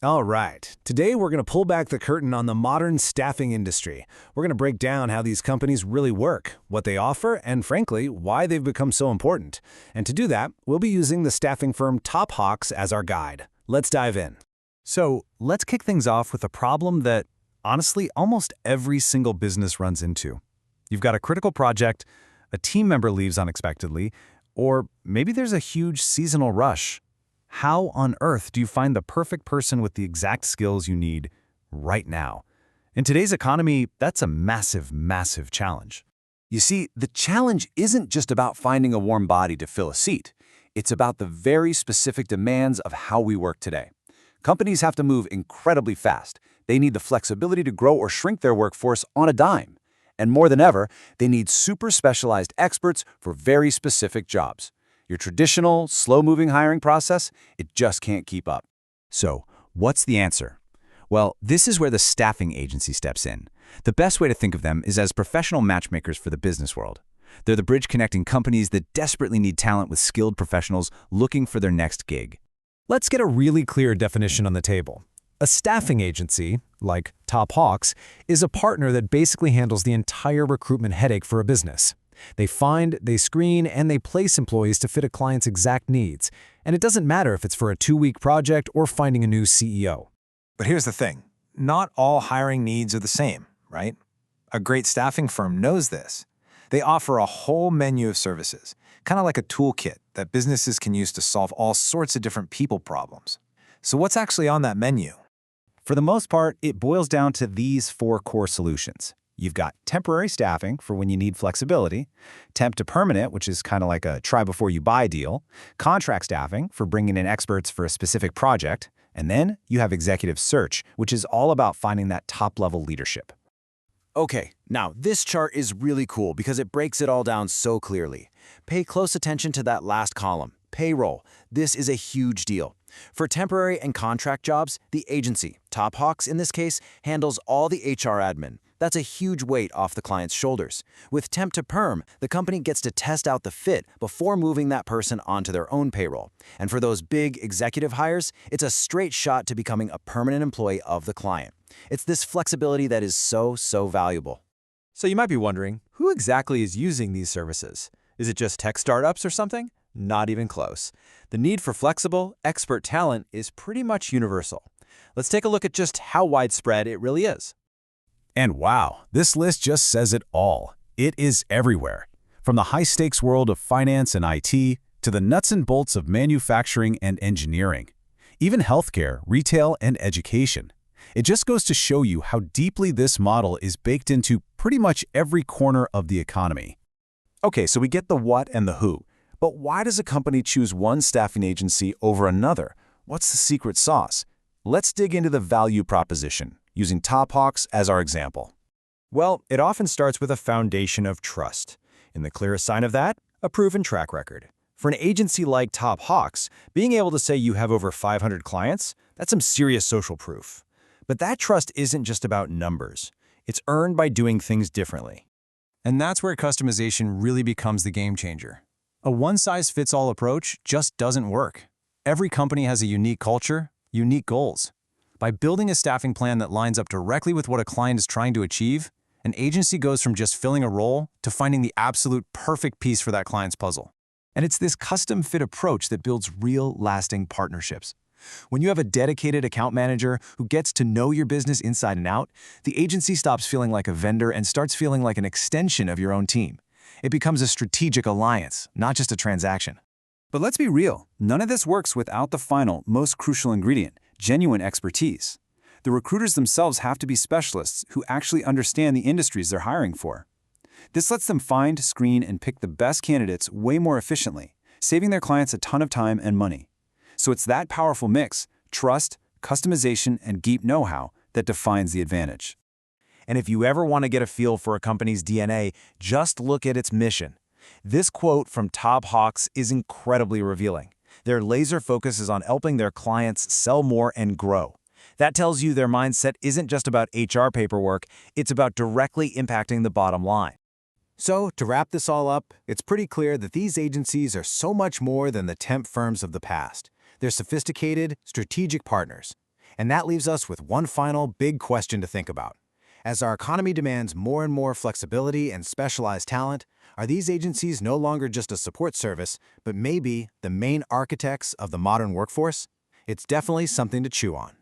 All right, today we're going to pull back the curtain on the modern staffing industry. We're going to break down how these companies really work, what they offer, and frankly, why they've become so important. And to do that, we'll be using the staffing firm Top Hawks as our guide. Let's dive in. So let's kick things off with a problem that, honestly, almost every single business runs into. You've got a critical project, a team member leaves unexpectedly, or maybe there's a huge seasonal rush. How on earth do you find the perfect person with the exact skills you need right now? In today's economy, that's a massive, massive challenge. You see, the challenge isn't just about finding a warm body to fill a seat. It's about the very specific demands of how we work today. Companies have to move incredibly fast. They need the flexibility to grow or shrink their workforce on a dime. And more than ever, they need super specialized experts for very specific jobs. Your traditional, slow-moving hiring process, it just can't keep up. So, what's the answer? Well, this is where the staffing agency steps in. The best way to think of them is as professional matchmakers for the business world. They're the bridge connecting companies that desperately need talent with skilled professionals looking for their next gig. Let's get a really clear definition on the table. A staffing agency, like Top Hawks, is a partner that basically handles the entire recruitment headache for a business. They find, they screen, and they place employees to fit a client's exact needs. And it doesn't matter if it's for a 2-week project or finding a new CEO. But here's the thing. Not all hiring needs are the same, right? A great staffing firm knows this. They offer a whole menu of services, kind of like a toolkit that businesses can use to solve all sorts of different people problems. So what's actually on that menu? For the most part, it boils down to these 4 core solutions. You've got temporary staffing for when you need flexibility, temp to permanent, which is kind of like a try before you buy deal, contract staffing for bringing in experts for a specific project, and then you have executive search, which is all about finding that top-level leadership. Okay, now this chart is really cool because it breaks it all down so clearly. Pay close attention to that last column, payroll. This is a huge deal. For temporary and contract jobs, the agency, Top Hawks in this case, handles all the HR admin. That's a huge weight off the client's shoulders. With temp to perm, the company gets to test out the fit before moving that person onto their own payroll. And for those big executive hires, it's a straight shot to becoming a permanent employee of the client. It's this flexibility that is so valuable. So you might be wondering, who exactly is using these services? Is it just tech startups or something? Not even close. The need for flexible, expert talent is pretty much universal. Let's take a look at just how widespread it really is. And wow, this list just says it all. It is everywhere. From the high-stakes world of finance and IT to the nuts and bolts of manufacturing and engineering, even healthcare, retail, and education. It just goes to show you how deeply this model is baked into pretty much every corner of the economy. Okay, so we get the what and the who. But why does a company choose one staffing agency over another? What's the secret sauce? Let's dig into the value proposition, using Top Hawks as our example. Well, it often starts with a foundation of trust. And the clearest sign of that? A proven track record. For an agency like Top Hawks, being able to say you have over 500 clients, that's some serious social proof. But that trust isn't just about numbers. It's earned by doing things differently. And that's where customization really becomes the game changer. A one-size-fits-all approach just doesn't work. Every company has a unique culture, unique goals. By building a staffing plan that lines up directly with what a client is trying to achieve, an agency goes from just filling a role to finding the absolute perfect piece for that client's puzzle. And it's this custom-fit approach that builds real, lasting partnerships. When you have a dedicated account manager who gets to know your business inside and out, the agency stops feeling like a vendor and starts feeling like an extension of your own team. It becomes a strategic alliance, not just a transaction. But let's be real, none of this works without the final, most crucial ingredient, genuine expertise. The recruiters themselves have to be specialists who actually understand the industries they're hiring for. This lets them find, screen, and pick the best candidates way more efficiently, saving their clients a ton of time and money. So it's that powerful mix, trust, customization, and deep know-how that defines the advantage. And if you ever want to get a feel for a company's DNA, just look at its mission. This quote from Top Hawks is incredibly revealing. Their laser focus is on helping their clients sell more and grow. That tells you their mindset isn't just about HR paperwork, it's about directly impacting the bottom line. So, to wrap this all up, it's pretty clear that these agencies are so much more than the temp firms of the past. They're sophisticated, strategic partners. And that leaves us with one final big question to think about. As our economy demands more and more flexibility and specialized talent, are these agencies no longer just a support service, but maybe the main architects of the modern workforce? It's definitely something to chew on.